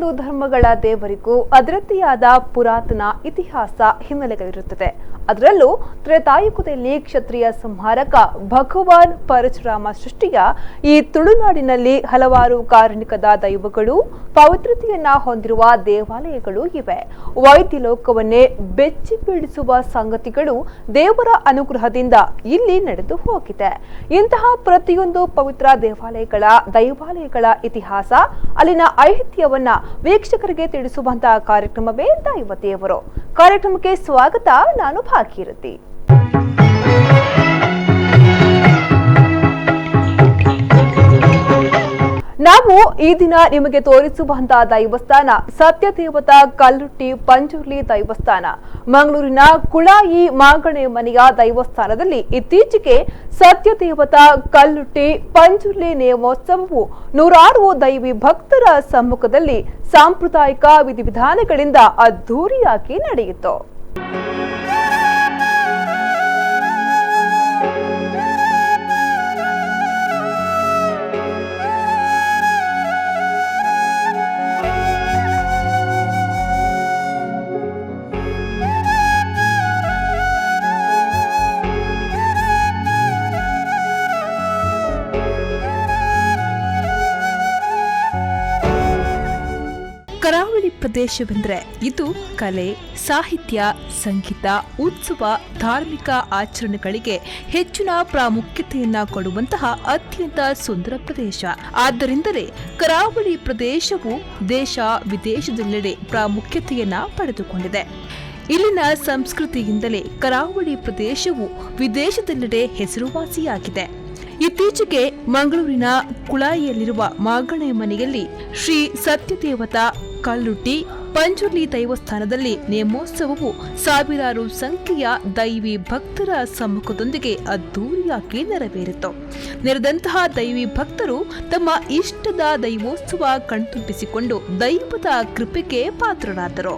ಪ್ರತಿಯೊಂದು ಧರ್ಮಗಳ ದೇವರಿಗೂ ಅದರದ್ದೇ ಆದ ಪುರಾತನ ಇತಿಹಾಸ ಹಿನ್ನೆಲೆಗಳಿರುತ್ತದೆ. ಅದರಲ್ಲೂ ತ್ರೇತಾಯುಗದಲ್ಲಿ ಕ್ಷತ್ರಿಯ ಸಂಹಾರಕ ಭಗವಾನ್ ಪರಶುರಾಮ ಸೃಷ್ಟಿಯ ಈ ತುಳುನಾಡಿನಲ್ಲಿ ಹಲವಾರು ಕಾರುಣಿಕದ ದೈವಗಳು, ಪವಿತ್ರತೆಯನ್ನ ಹೊಂದಿರುವ ದೇವಾಲಯಗಳು ಇವೆ. ವೈದ್ಯ ಲೋಕವನ್ನೇ ಬೆಚ್ಚಿ ಬೀಳಿಸುವ ಸಂಗತಿಗಳು ದೇವರ ಅನುಗ್ರಹದಿಂದ ಇಲ್ಲಿ ನಡೆದು ಹೋಗಿದೆ. ಇಂತಹ ಪ್ರತಿಯೊಂದು ಪವಿತ್ರ ದೈವಾಲಯಗಳ ಇತಿಹಾಸ, ಅಲ್ಲಿನ ಐತಿಹ್ಯವನ್ನ ವೀಕ್ಷಕರಿಗೆ ತಿಳಿಸುವಂತಹ ಕಾರ್ಯಕ್ರಮವೇ ದೈವ ದೇವರು. ಕಾರ್ಯಕ್ರಮಕ್ಕೆ ಸ್ವಾಗತ. ನಾನು ಭಾಗೀರಥಿ. ನಾವು ಈ ದಿನ ನಿಮಗೆ ತೋರಿಸುವಂತಹ ದೈವಸ್ಥಾನ ಸತ್ಯದೇವತಾ ಕಲ್ಲುಟ್ಟಿ ಪಂಜುರ್ಲಿ ದೈವಸ್ಥಾನ. ಮಂಗಳೂರಿನ ಕುಳಾಯಿ ಮಾಗಣೆ ಮನೆಯ ದೈವಸ್ಥಾನದಲ್ಲಿ ಇತ್ತೀಚೆಗೆ ಸತ್ಯದೇವತಾ ಕಲ್ಲುಟ್ಟಿ ಪಂಜುರ್ಲಿ ನೇಮೋತ್ಸವವು ನೂರಾರು ದೈವಿ ಭಕ್ತರ ಸಮ್ಮುಖದಲ್ಲಿ ಸಾಂಪ್ರದಾಯಿಕ ವಿಧಿವಿಧಾನಗಳಿಂದ ಅದ್ಧೂರಿಯಾಗಿ ನಡೆಯಿತು. ಕರಾವಳಿ ಪ್ರದೇಶವೆಂದರೆ ಇದು ಕಲೆ, ಸಾಹಿತ್ಯ, ಸಂಗೀತ, ಉತ್ಸವ, ಧಾರ್ಮಿಕ ಆಚರಣೆಗಳಿಗೆ ಹೆಚ್ಚಿನ ಪ್ರಾಮುಖ್ಯತೆಯನ್ನ ಕೊಡುವಂತಹ ಅತ್ಯಂತ ಸುಂದರ ಪ್ರದೇಶ. ಆದ್ದರಿಂದಲೇ ಕರಾವಳಿ ಪ್ರದೇಶವು ದೇಶ ವಿದೇಶದೆಲ್ಲೆಡೆ ಪ್ರಾಮುಖ್ಯತೆಯನ್ನ ಪಡೆದುಕೊಂಡಿದೆ. ಇಲ್ಲಿನ ಸಂಸ್ಕೃತಿಯಿಂದಲೇ ಕರಾವಳಿ ಪ್ರದೇಶವು ವಿದೇಶದೆಲ್ಲೆಡೆ ಹೆಸರುವಾಸಿಯಾಗಿದೆ. ಇತ್ತೀಚೆಗೆ ಮಂಗಳೂರಿನ ಕುಳಾಯಿಯಲ್ಲಿರುವ ಮಾಗಣೆ ಮನೆಯಲ್ಲಿ ಶ್ರೀ ಸತ್ಯದೇವತಾ ಕಲ್ಲುಟ್ಟಿ ಪಂಜುರ್ಲಿ ದೈವಸ್ಥಾನದಲ್ಲಿ ನೇಮೋತ್ಸವವು ಸಾವಿರಾರು ಸಂಖ್ಯೆಯ ದೈವಿ ಭಕ್ತರ ಸಮ್ಮುಖದೊಂದಿಗೆ ಅದ್ದೂರಿಯಾಗಿ ನೆರವೇರಿತು. ನೆರೆದಂತಹ ದೈವಿ ಭಕ್ತರು ತಮ್ಮ ಇಷ್ಟದ ದೈವೋತ್ಸವ ಕಣ್ತುಂಬಿಸಿಕೊಂಡು ದೈವದ ಕೃಪೆಗೆ ಪಾತ್ರರಾದರು.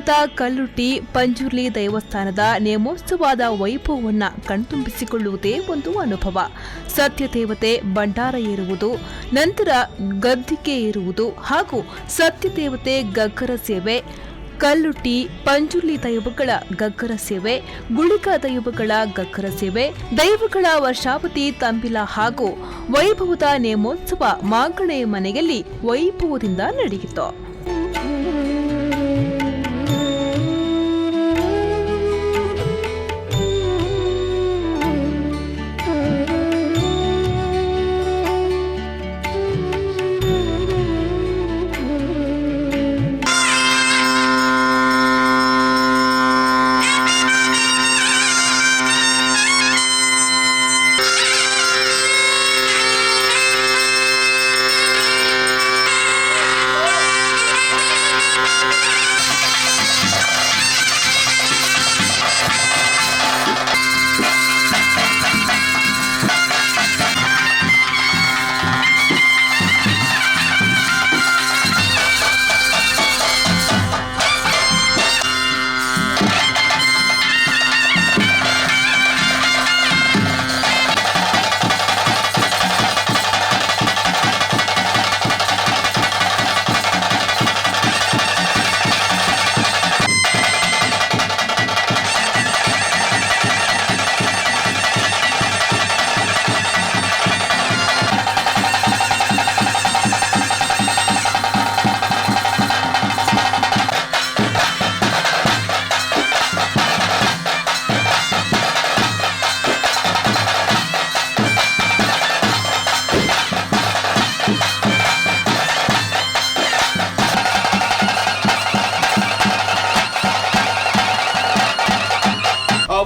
ವೈಭವದ ಕಲ್ಲುಟ್ಟಿ ಪಂಜುರ್ಲಿ ದೇವಸ್ಥಾನದ ನೇಮೋತ್ಸವದ ವೈಭವವನ್ನ ಕಣ್ತುಂಬಿಸಿಕೊಳ್ಳುವುದೇ ಒಂದು ಅನುಭವ. ಸತ್ಯದೇವತೆ ಭಂಡಾರ ಏರುವುದು, ನಂತರ ಗದ್ದಿಗೆ ಏರುವುದು ಹಾಗೂ ಸತ್ಯದೇವತೆ ಗಗ್ಗರ ಸೇವೆ, ಕಲ್ಲುಟ್ಟಿ ಪಂಜುರ್ಲಿ ದೈವಗಳ ಗಗ್ಗರ ಸೇವೆ, ಗುಳಿಕ ದೈವಗಳ ಗಗ್ಗರ ಸೇವೆ, ದೈವಗಳ ವರ್ಷಾವತಿ ತಂಬಿಲ ಹಾಗೂ ವೈಭವದ ನೇಮೋತ್ಸವ ಮಾಂಗಳೆ ಮನೆಯಲ್ಲಿ ವೈಭವದಿಂದ ನಡೆಯಿತು.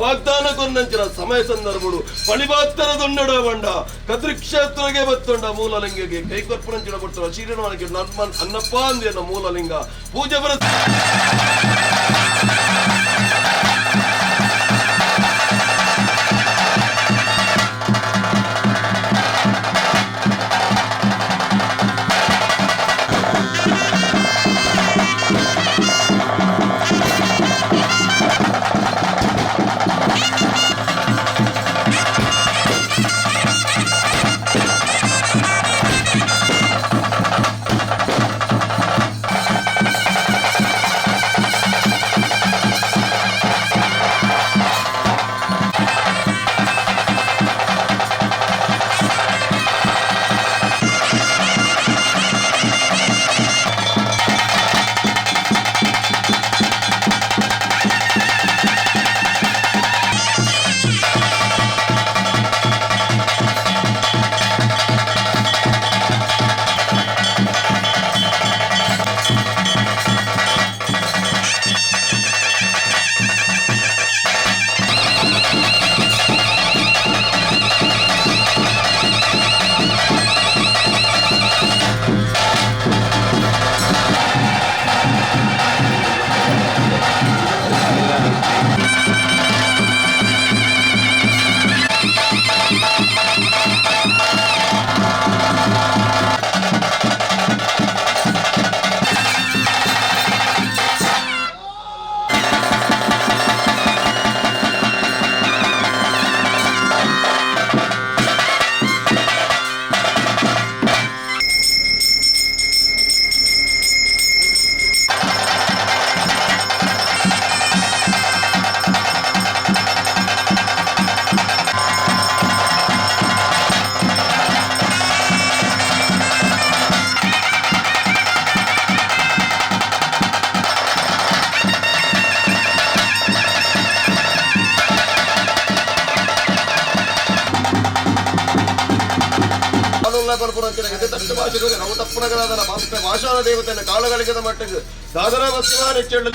వాగ్దానకొన్నంచిన సమయ సందర్భుడు పలిబాత్తర దొన్నడ బండ కత్రి క్షేత్రಗೆ ಬತ್ತೊಂಡ ಮೂಲಲಿಂಗಗೆ ಕೈಕೊರ್ಪುರಂಚಿನ ಕೊಟ್ಟರ ಶೀರನವನಿಗೆ ಅನ್ನಪ್ಪ ಅಂದಿನ ಮೂಲಲಿಂಗ ಪೂಜೆ ಬರ ನಾವು ತಪ್ಪುನಗಳಾದ ಭಾಷಾನ ದೇವತೆಯನ್ನು ಕಾಲಗಳಿಗದ ಮಟ್ಟಿಗೆ ಸಾಧನ ವಸ್ತುವ ನೆಚ್ಚೆಳ್ಳು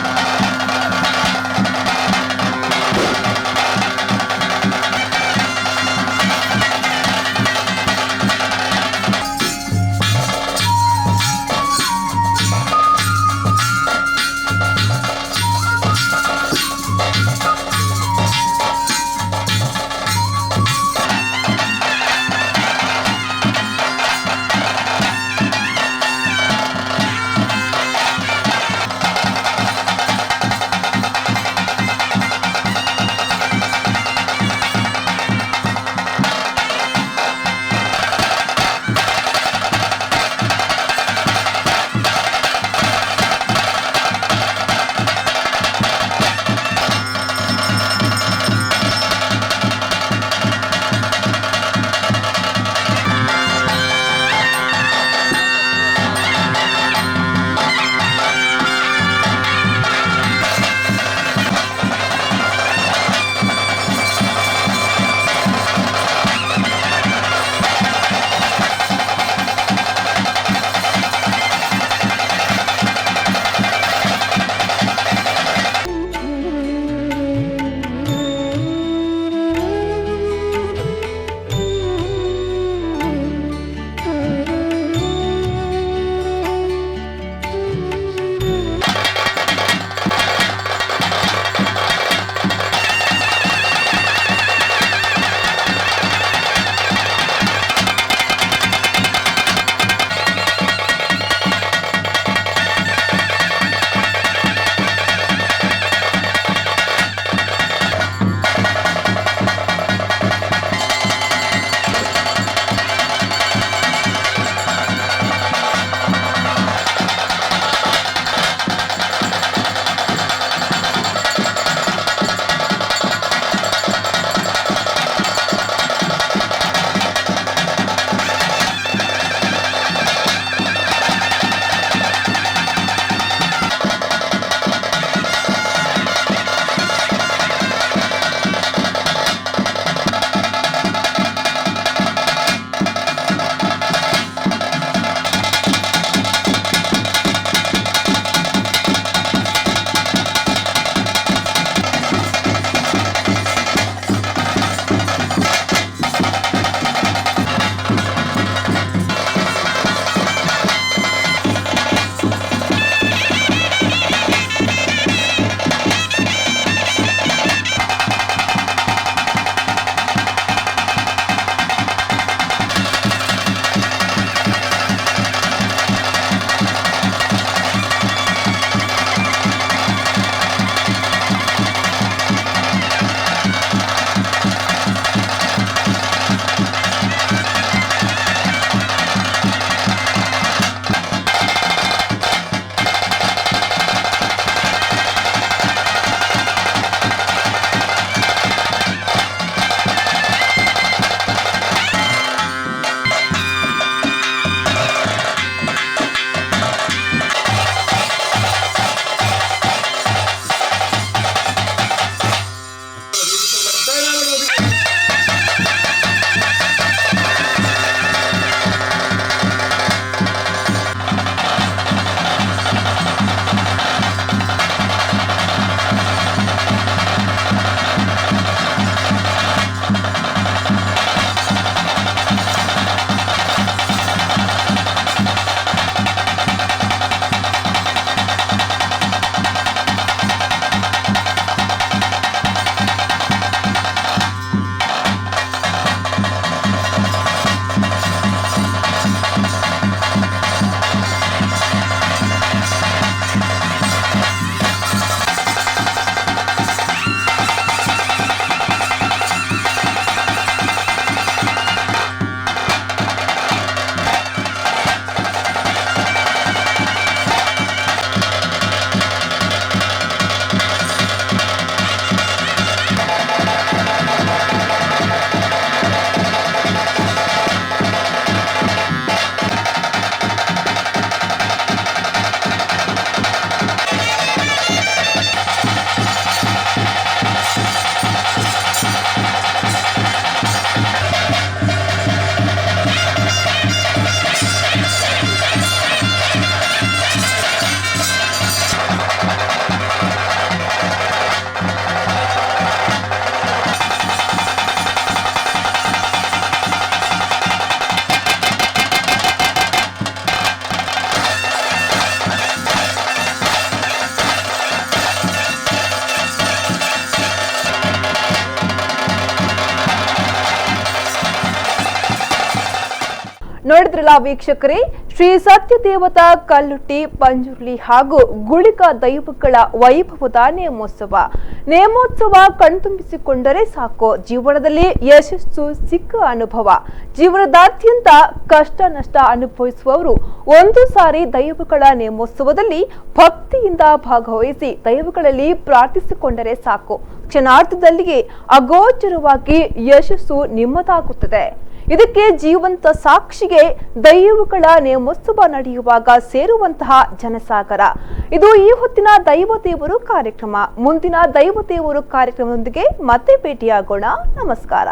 ನೋಡಿದ್ರಲ್ಲ ವೀಕ್ಷಕರೇ, ಶ್ರೀ ಸತ್ಯದೇವತಾ ಕಲ್ಲುಟ್ಟಿ ಪಂಜುರ್ಲಿ ಹಾಗೂ ಗುಳಿಕ ದೈವಗಳ ವೈಭವದ ನೇಮೋತ್ಸವ ಕಣ್ತುಂಬಿಸಿಕೊಂಡರೆ ಸಾಕು, ಜೀವನದಲ್ಲಿ ಯಶಸ್ಸು ಸಿಕ್ಕ ಅನುಭವ. ಜೀವನದಾದ್ಯಂತ ಕಷ್ಟ ನಷ್ಟ ಅನುಭವಿಸುವವರು ಒಂದು ಸಾರಿ ದೈವಗಳ ನೇಮೋತ್ಸವದಲ್ಲಿ ಭಕ್ತಿಯಿಂದ ಭಾಗವಹಿಸಿ ದೈವಗಳಲ್ಲಿ ಪ್ರಾರ್ಥಿಸಿಕೊಂಡರೆ ಸಾಕು, ಕ್ಷಣಾರ್ಧದಲ್ಲಿಯೇ ಅಗೋಚರವಾಗಿ ಯಶಸ್ಸು ನಿಮ್ಮದಾಗುತ್ತದೆ. ಇದಕ್ಕೆ ಜೀವಂತ ಸಾಕ್ಷಿಗೆ ದೈವಗಳ ನೇಮೋತ್ಸವ ನಡೆಯುವಾಗ ಸೇರುವಂತಹ ಜನಸಾಗರ. ಇದು ಈ ಹೊತ್ತಿನ ದೈವ ದೇವರು ಕಾರ್ಯಕ್ರಮ. ಮುಂದಿನ ದೈವ ದೇವರು ಕಾರ್ಯಕ್ರಮದೊಂದಿಗೆ ಮತ್ತೆ ಭೇಟಿಯಾಗೋಣ. ನಮಸ್ಕಾರ.